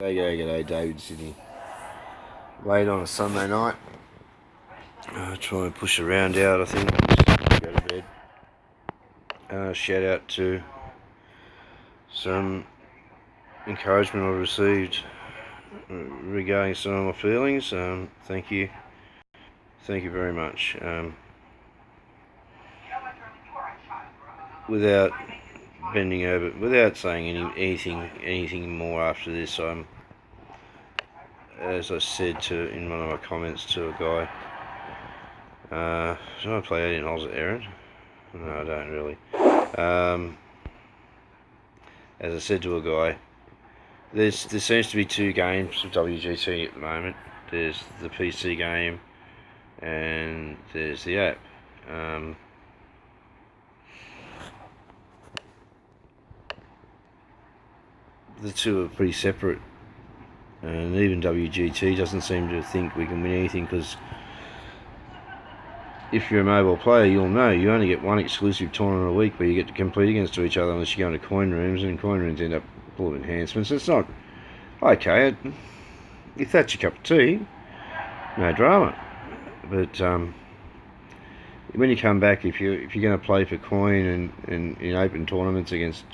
G'day, David Sydney. Late on a Sunday night. Try and push around out, I think. Just go to bed. Shout out to some encouragement I received regarding some of my feelings. Thank you. Thank you very much. Without bending over, without saying anything more after this, as I said in one of my comments to a guy, do I play 18 holes at Erin? No, I don't really. As I said to a guy, there seems to be two games of WGT at the moment. There's the PC game and there's the app. The two are pretty separate, and even WGT doesn't seem to think we can win anything, because if you're a mobile player, you'll know you only get one exclusive tournament a week where you get to compete against each other, unless you go into coin rooms, and coin rooms end up full of enhancements. It's not okay. If that's your cup of tea, no drama. But when you come back, if you're going to play for coin and in open tournaments against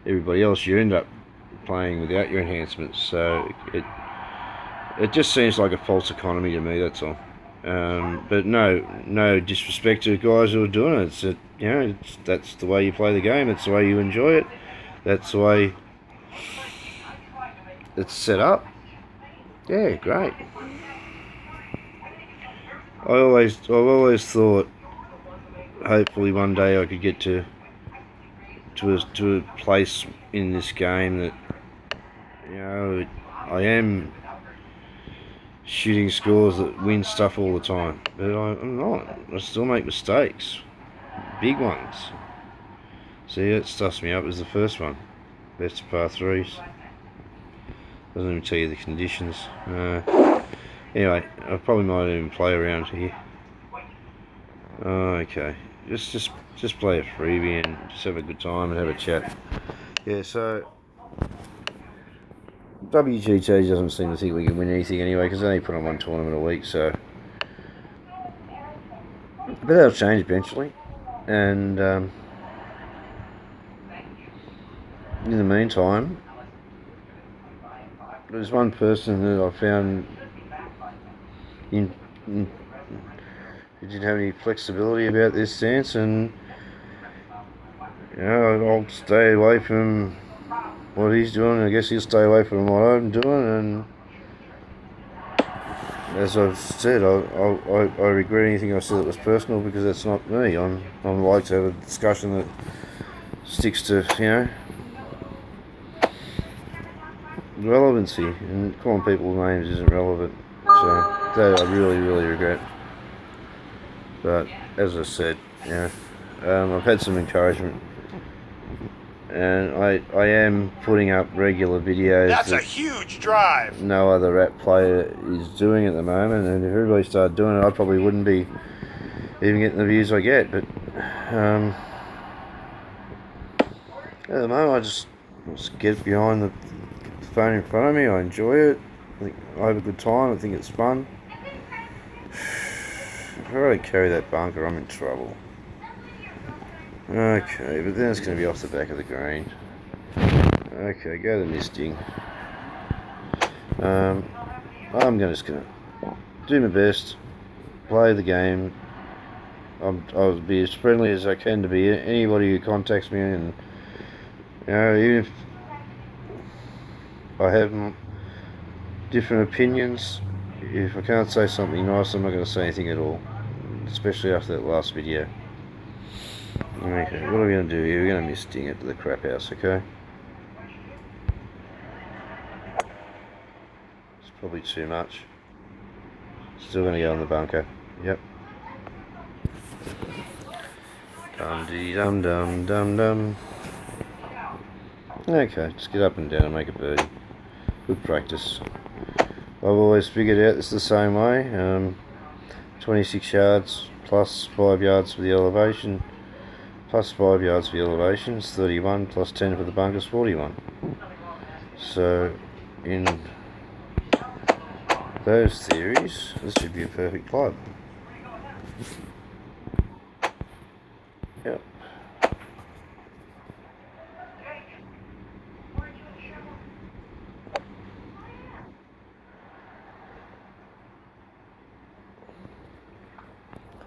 everybody else, you end up playing without your enhancements. So it just seems like a false economy to me. That's all. But no disrespect to the guys who are doing it. That's the way you play the game. It's the way you enjoy it. That's the way it's set up. Yeah, great. I've always thought, hopefully one day I could get to a place in this game that, I am shooting scores that win stuff all the time, but I'm not. I still make mistakes, big ones. See, that stuffs me up as the first one. Best of par threes. Doesn't even tell you the conditions. Anyway, I probably might even play around here. Okay, just play a freebie and just have a good time and have a chat. Yeah, so WGT doesn't seem to think we can win anything anyway, because they only put on one tournament a week. So, but that'll change eventually. And in the meantime, there's one person that I found who didn't have any flexibility about this stance, and I'll stay away from what he's doing. I guess he'll stay away from what I'm doing, and as I've said, I regret anything I said that was personal, because that's not me. I like to have a discussion that sticks to relevancy, and calling people's names isn't relevant. So that I really regret. But as I said, I've had some encouragement, and I am putting up regular videos. That's a huge drive. No other app player is doing at the moment, and if everybody started doing it, I probably wouldn't be even getting the views I get. But at the moment, I just get behind the phone in front of me. I enjoy it. I think I have a good time. I think it's fun. If I really carry that bunker, I'm in trouble. Okay, but then it's going to be off the back of the green. Okay, go to misting. I'm just going to do my best, play the game. I'll be as friendly as I can to be anybody who contacts me, and even if I have different opinions, if I can't say something nice, I'm not going to say anything at all, especially after that last video. Okay, what are we going to do here? We're going to misting it to the crap house, okay? It's probably too much. Still going to go in the bunker. Yep. Dum-dee-dum-dum-dum-dum. Okay, just get up and down and make a birdie. Good practice. I've always figured out it's the same way. 26 yards plus 5 yards for the elevation, plus 5 yards for the elevation is 31, plus 10 for the bunker is 41. So in those theories, this should be a perfect club. Yep.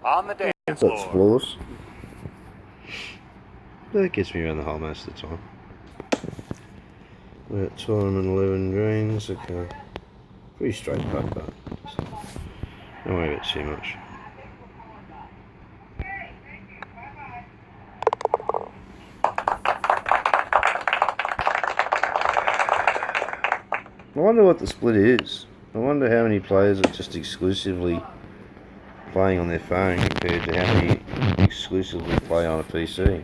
On the dance That's floor. flawless. That gets me around the hole most of the time. We're at 11 greens. Okay. Pretty straight putt, but don't worry about too much. I wonder what the split is. I wonder how many players are just exclusively playing on their phone compared to how many exclusively play on a PC.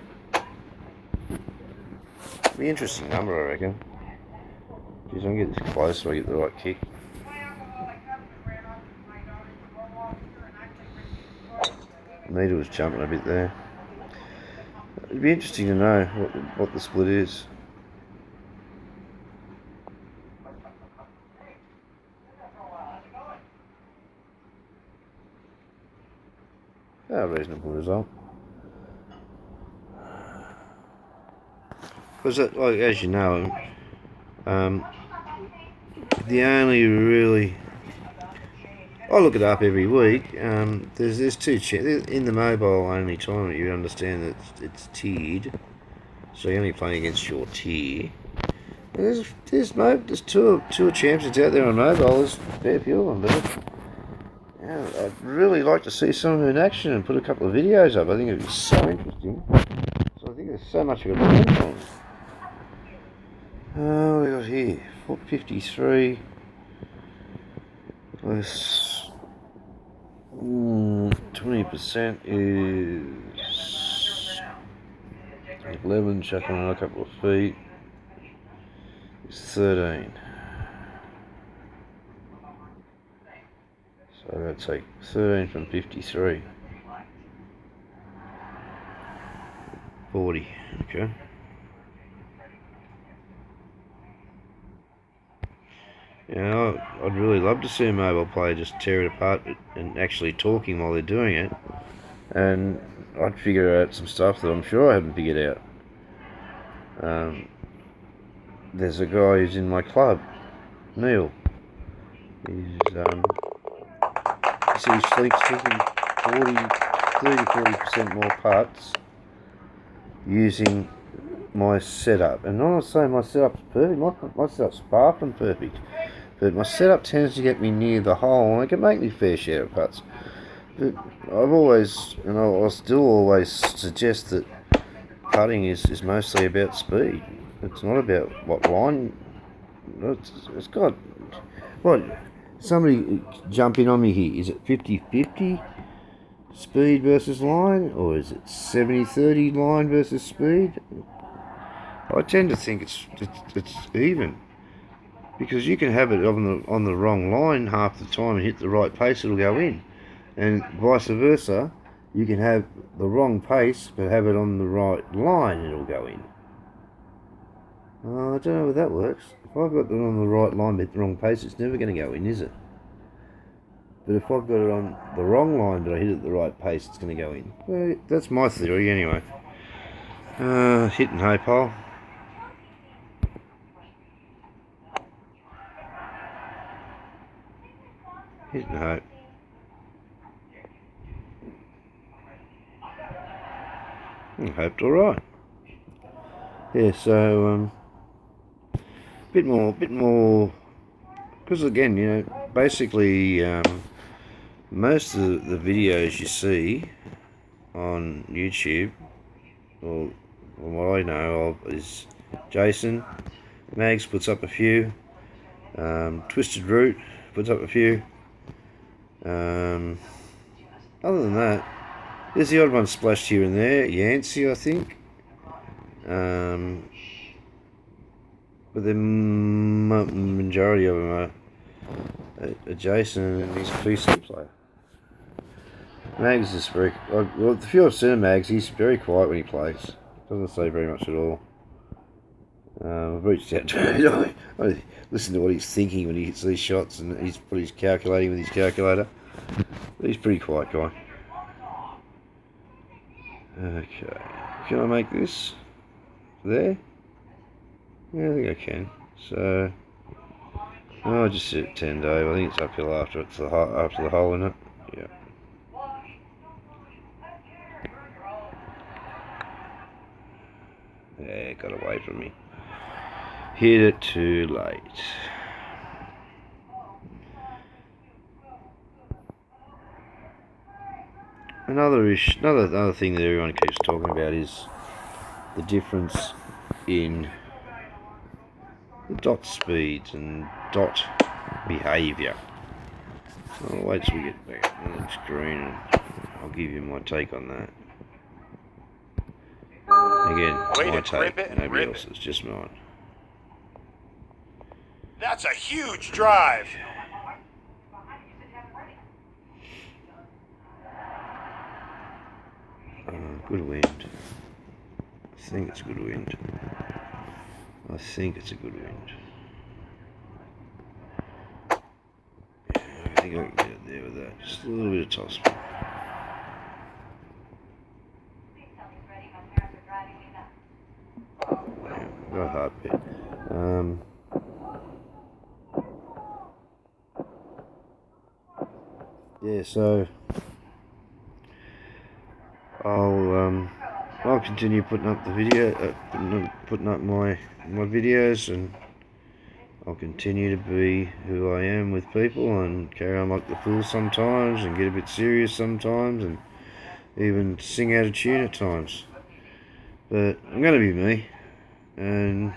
It'd be an interesting number, I reckon. Geez, I can get this close so I get the right kick. Needle was jumping a bit there. It'd be interesting to know what the split is. A reasonable result. Because, like, as you know, the only really, I look it up every week. There's two in the mobile only tournament. You understand that it's tiered, so you're only playing against your tier. There's two champions out there on mobile. There's a fair few of them, but yeah, I'd really like to see some of them in action and put a couple of videos up. I think it'd be so interesting. So I think there's so much I could learn from. What we got here? 453 plus 20% is 11. Chuck on a couple of feet. It's 13. So I'm going to take 13 from 53. 40. Okay. Yeah, I'd really love to see a mobile player just tear it apart and actually talking while they're doing it. And I'd figure out some stuff that I'm sure I haven't figured out. There's a guy who's in my club, Neil. He's taking 30 to 40% more putts using my setup. And I'm not saying my setup's perfect, my setup's far from perfect. But my setup tends to get me near the hole, and it can make me fair share of putts. But I've always, and I'll still always suggest that putting is mostly about speed. It's not about what line. It's got, what, somebody jump in on me here. Is it 50-50 speed versus line, or is it 70-30 line versus speed? I tend to think it's even. Because you can have it on the wrong line half the time and hit the right pace, it'll go in. And vice versa, you can have the wrong pace but have it on the right line, it'll go in. I don't know how that works. If I've got it on the right line but the wrong pace, it's never going to go in, is it? But if I've got it on the wrong line but I hit it at the right pace, it's going to go in. Well, that's my theory anyway. Hit and hope hole. Hit and hope. Hoped alright. Yeah, so bit more because again, you know, basically most of the videos you see on YouTube, or what I know of, is Jason. Mags puts up a few. Twisted Root puts up a few. Other than that, there's the odd one splashed here and there. Yancey, I think. But the majority of them are Jason and his PC player. Mags is very, well, the few I've seen of Mags, he's very quiet when he plays. Doesn't say very much at all. I've reached out to him. I listen to what he's thinking when he hits these shots, and he's put his calculating with his calculator. But he's a pretty quiet guy. Okay, can I make this there? Yeah, I think I can. So, I'll just sit at 10 Dave. I think it's uphill after the hole in it. Yeah. Yeah, got away from me. Hit it too late. Another thing that everyone keeps talking about is the difference in the dot speeds and dot behaviour. I'll wait till we get back on the screen and I'll give you my take on that. Again, my take, nobody else's, just mine. That's a huge drive. Good wind. I think it's good wind. I think it's a good wind. Yeah, I think I can get it there with that. Just a little bit of toss. Yeah, got a hard bit. Yeah, so I'll continue putting up the video, putting up my videos, and I'll continue to be who I am with people and carry on like the fool sometimes and get a bit serious sometimes and even sing out of tune at times. But I'm going to be me, and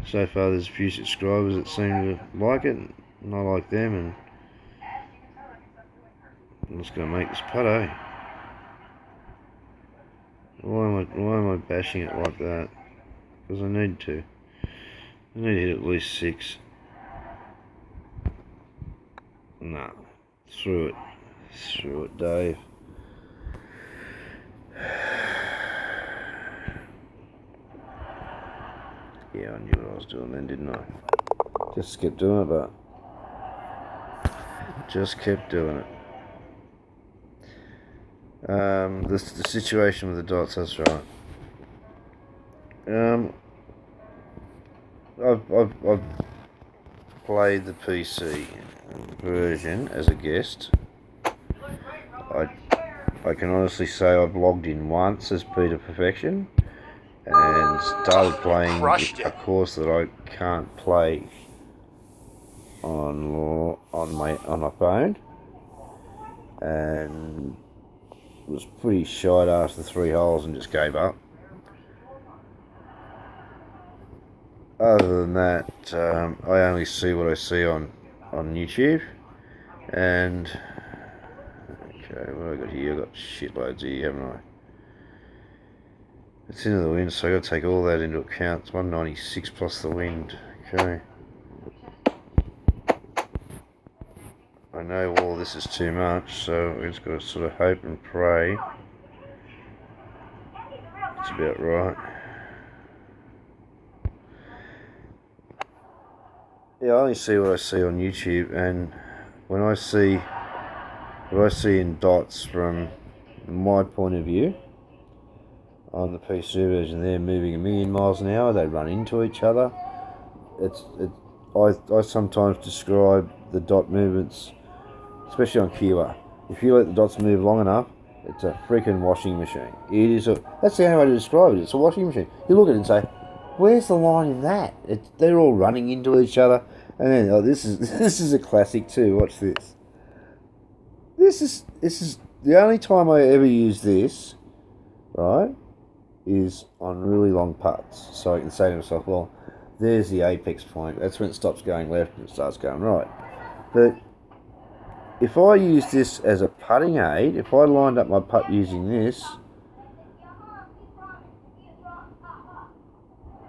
so far there's a few subscribers that seem to like it, and I like them, and I'm just going to make this putt, eh? Why am I bashing it like that? Because I need to. I need to hit at least 6. Nah. Through it, Dave. Yeah, I knew what I was doing then, didn't I? Just kept doing it, but just kept doing it. The situation with the dots, that's right. I've played the PC version as a guest. I can honestly say I've logged in once as Peter Perfection and started playing a course that I can't play on my phone, and was pretty shite after 3 holes and just gave up. Other than that, I only see what I see on YouTube. And okay, what have I got here? I've got shitloads here, haven't I? It's into the wind, so I've got to take all that into account. It's 196 plus the wind. Okay. I know all this is too much, so we've just got to sort of hope and pray it's about right. Yeah, I only see what I see on YouTube, and when I see what I see in dots from my point of view on the PC version, they're moving 1,000,000 miles an hour. They run into each other. I sometimes describe the dot movements, especially on QR. If you let the dots move long enough, it's a freaking washing machine. It is that's the only way to describe it. It's a washing machine. You look at it and say, "Where's the line in that?" They're all running into each other, and then this is a classic too. Watch this. This is the only time I ever use this, right? Is on really long putts, so I can say to myself, "Well, there's the apex point. That's when it stops going left and it starts going right." But if I use this as a putting aid, if I lined up my putt using this,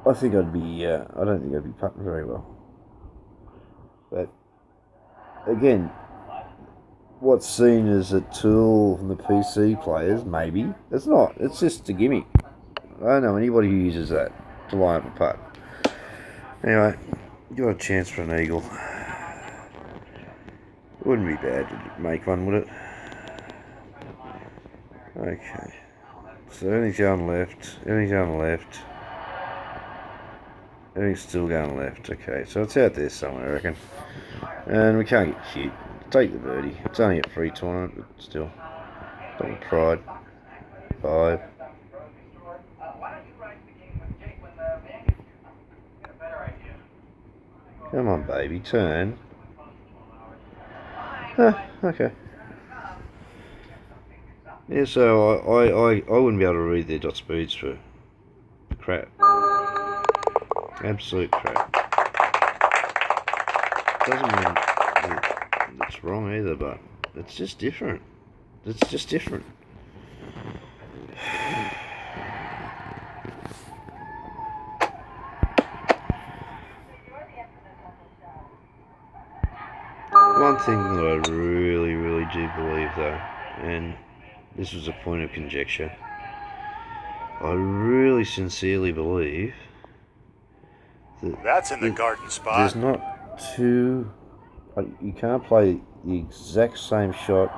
I think I'd be, I don't think I'd be putting very well. But, again, what's seen as a tool from the PC players, maybe, it's not. It's just a gimmick. I don't know anybody who uses that. to line up a putt. Anyway, got a chance for an eagle. It wouldn't be bad to make one, would it? Okay. So everything's going left. Everything's going left. Everything's still going left. Okay, so it's out there somewhere, I reckon. And we can't get hit. Take the birdie. It's only a free tournament, but still. Double pride. 5. Come on, baby, turn. Okay. Yeah, so I wouldn't be able to read their dot speeds for crap. Absolute crap. Doesn't mean it's wrong either, but it's just different. It's just different. One thing that I really, really do believe though, and this was a point of conjecture, I really sincerely believe that That's in the garden spot. there's not two, you can't play the exact same shot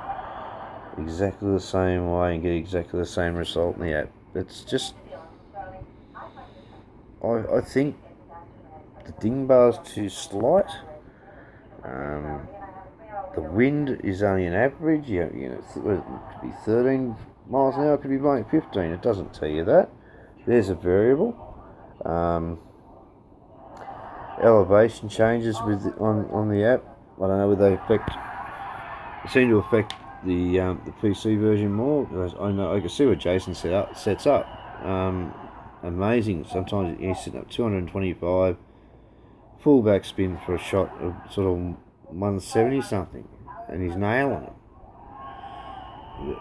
exactly the same way and get exactly the same result in the app. It's just, I think the ding bar's too slight. The wind is only an average. It could be 13 miles an hour, it could be blowing 15. It doesn't tell you that. There's a variable. Elevation changes on the app. I don't know whether they seem to affect the PC version more. I know I can see what Jason sets up. Amazing. Sometimes he's setting up 225 full back spin for a shot of sort of 170 something, and he's nailing it.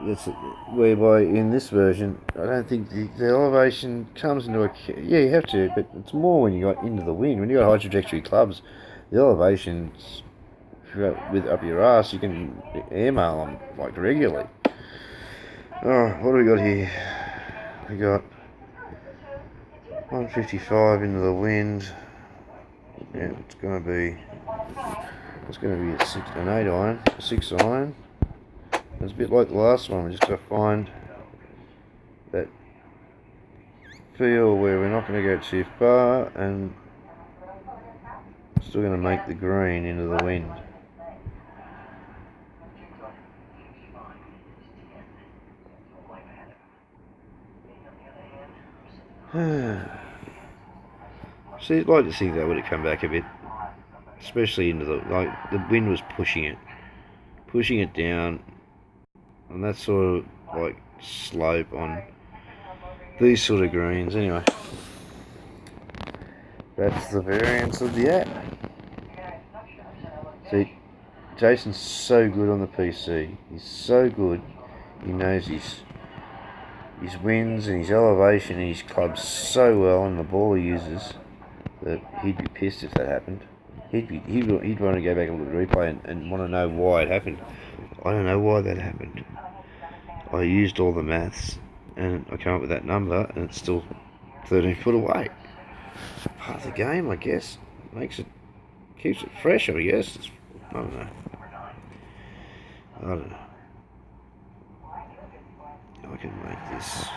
That's whereby in this version, I don't think the elevation comes into account. Yeah, you have to, but it's more when you got into the wind. When you got high trajectory clubs, the elevations with up your ass, you can airmail them like regularly. Oh, what do we got here? We got 155 into the wind. Yeah, it's gonna be an 8 iron, a 6 iron. It's a bit like the last one. We just got to find that feel where we're not going to go too far and still going to make the green into the wind. See, I'd like to think that would have come back a bit, especially into the wind was pushing it down, and that sort of like slope on these sort of greens. Anyway, that's the variance of the app. See, Jason's so good on the PC. He's so good. He knows his winds and his elevation and his clubs so well, and the ball he uses, that he'd be pissed if that happened. He'd want to go back and look at the replay and want to know why it happened. I don't know why that happened. I used all the maths and I came up with that number, and it's still 13 foot away. Part of the game, I guess. Keeps it fresh, I guess. I don't know. I can make this,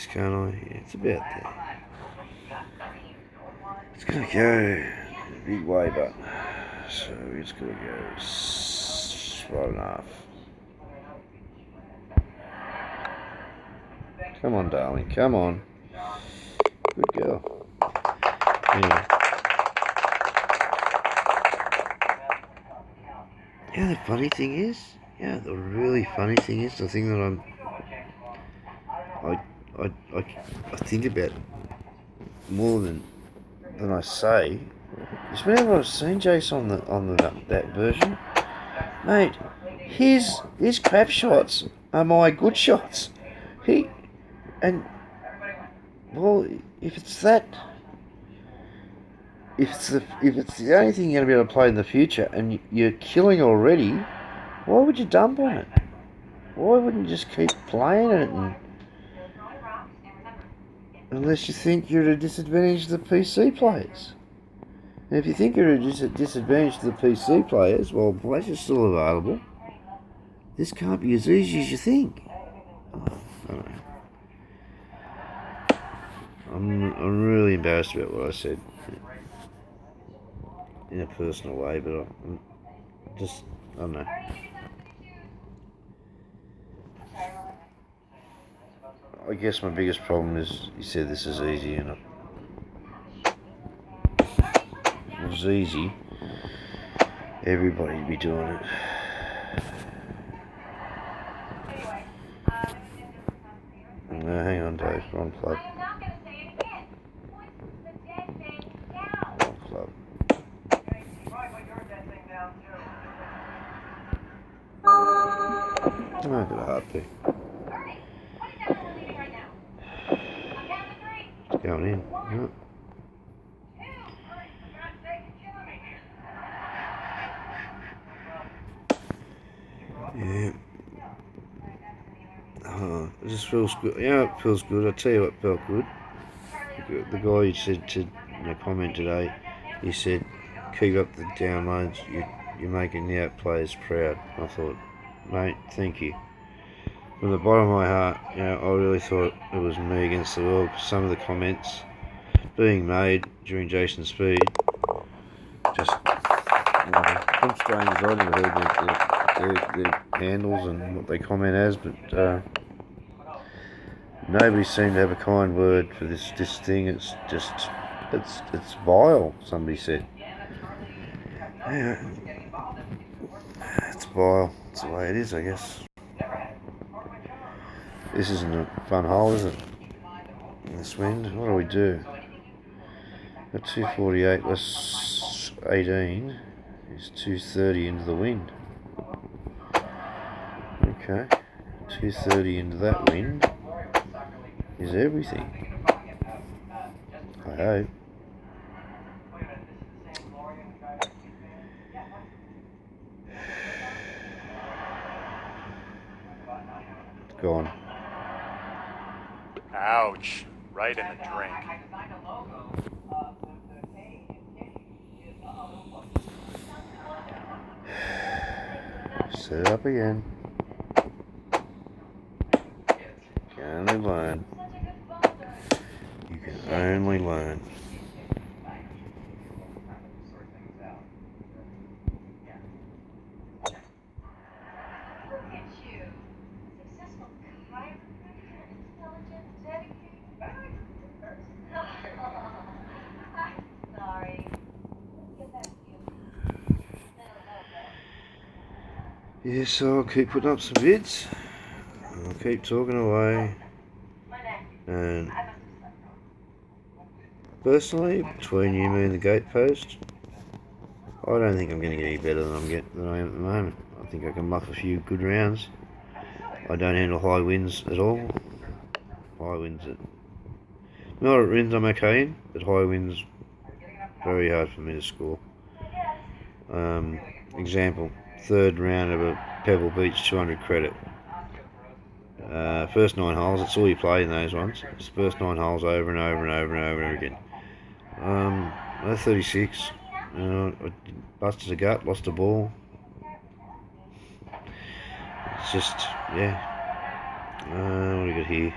can't I? Yeah, it's about there. It's gonna go a big way, but so it's gonna go right enough. Come on, darling, come on. Good girl. Anyway. Yeah, the funny thing is, the really funny thing is, the thing that I think about more than I say, is whenever I've seen Jason on that version, mate, his crap shots are my good shots. If it's the only thing you're going to be able to play in the future, and you're killing already, why would you dump on it? Why wouldn't you just keep playing it? And Unless you think you're at a disadvantage to the PC players. And if you think you're at a disadvantage to the PC players, well, Blazer's still available. This can't be as easy as you think. Oh, I don't know. I'm really embarrassed about what I said in a personal way, but I'm just, I don't know. I guess my biggest problem is you said this is easy, and if it was easy, everybody'd be doing it. No, hang on, Dave. Wrong club. Wrong club. Oh, I got a heartbeat. It's going in. Yeah. Yeah. Oh, it just feels good. Yeah, it feels good. I tell you what felt good. The guy who said in a comment today, he said, "Keep up the downloads. You're making the out players proud." I thought, mate, thank you. From the bottom of my heart, I really thought it was me against the world. Some of the comments being made during Jason's speed, just from strangers, I never heard their handles and what they comment as, but nobody seemed to have a kind word for this thing. It's just, it's vile. Somebody said, yeah, it's vile. It's the way it is, I guess. This isn't a fun hole, is it? This wind. What do we do? At 248 less 18 is 230 into the wind. Okay, 230 into that wind is everything. I hope. It's gone. Ouch. Right in the drink. Set it up again. You can only learn. You can only learn. Yeah, so I'll keep putting up some vids. I'll keep talking away. And personally, between you, me, and the gatepost, I don't think I'm going to get any better than I am at the moment. I think I can muff a few good rounds. I don't handle high winds at all. High winds, moderate winds I'm okay in, but high winds very hard for me to score. Example, third round of a Pebble Beach 200 credit. First 9 holes, that's all you play in those ones. It's the first 9 holes over and over and over and over and over again. 36. I busted a gut, lost a ball. It's just, yeah. What do we got here?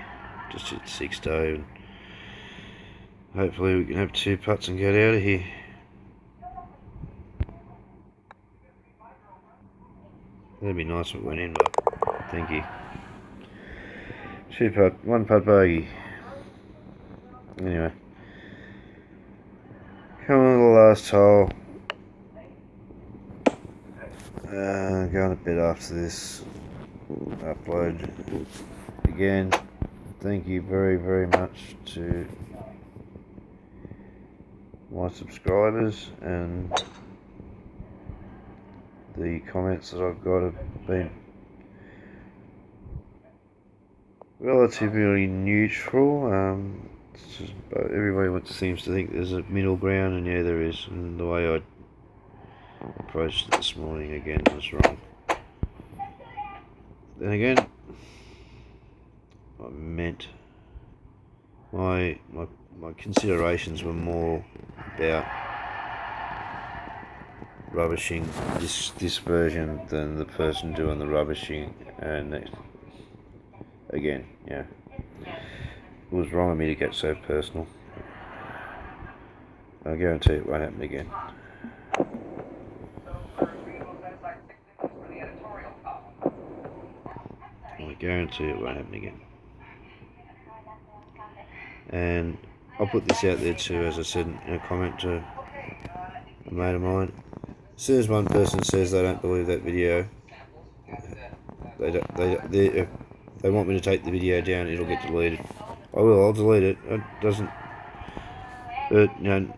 Just hit 6 toe. Hopefully we can have 2 putts and get out of here. That'd be nice if it went in, but thank you. 2 putt, 1 putt bogey. Anyway. Come on to the last hole. Going to bed after this upload. Again, thank you very, very much to my subscribers, and the comments that I've got have been relatively neutral. Everybody seems to think there's a middle ground, and yeah, there is. And the way I approached it this morning again was wrong. Then again, I meant my considerations were more about rubbishing this version than the person doing the rubbishing. And again, yeah, it was wrong of me to get so personal. I guarantee it won't happen again. I guarantee it won't happen again. And I'll put this out there too, as I said in a comment to a mate of mine. As soon as one person says they don't believe that video, they want me to take the video down, it'll get deleted. I will, I'll delete it. It doesn't. But, you know,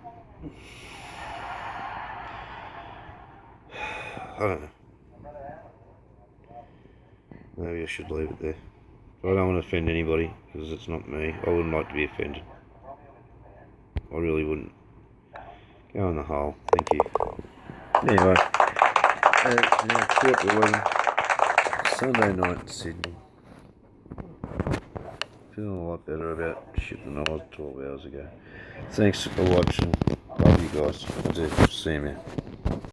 I don't know. Maybe I should leave it there. I don't want to offend anybody, because it's not me. I wouldn't like to be offended. I really wouldn't. Go in the hole. Thank you. Anyway, now 11:15, Sunday night in Sydney. Feeling a lot better about shit than I was 12 hours ago. Thanks for watching. Love you guys. I do. See you, man.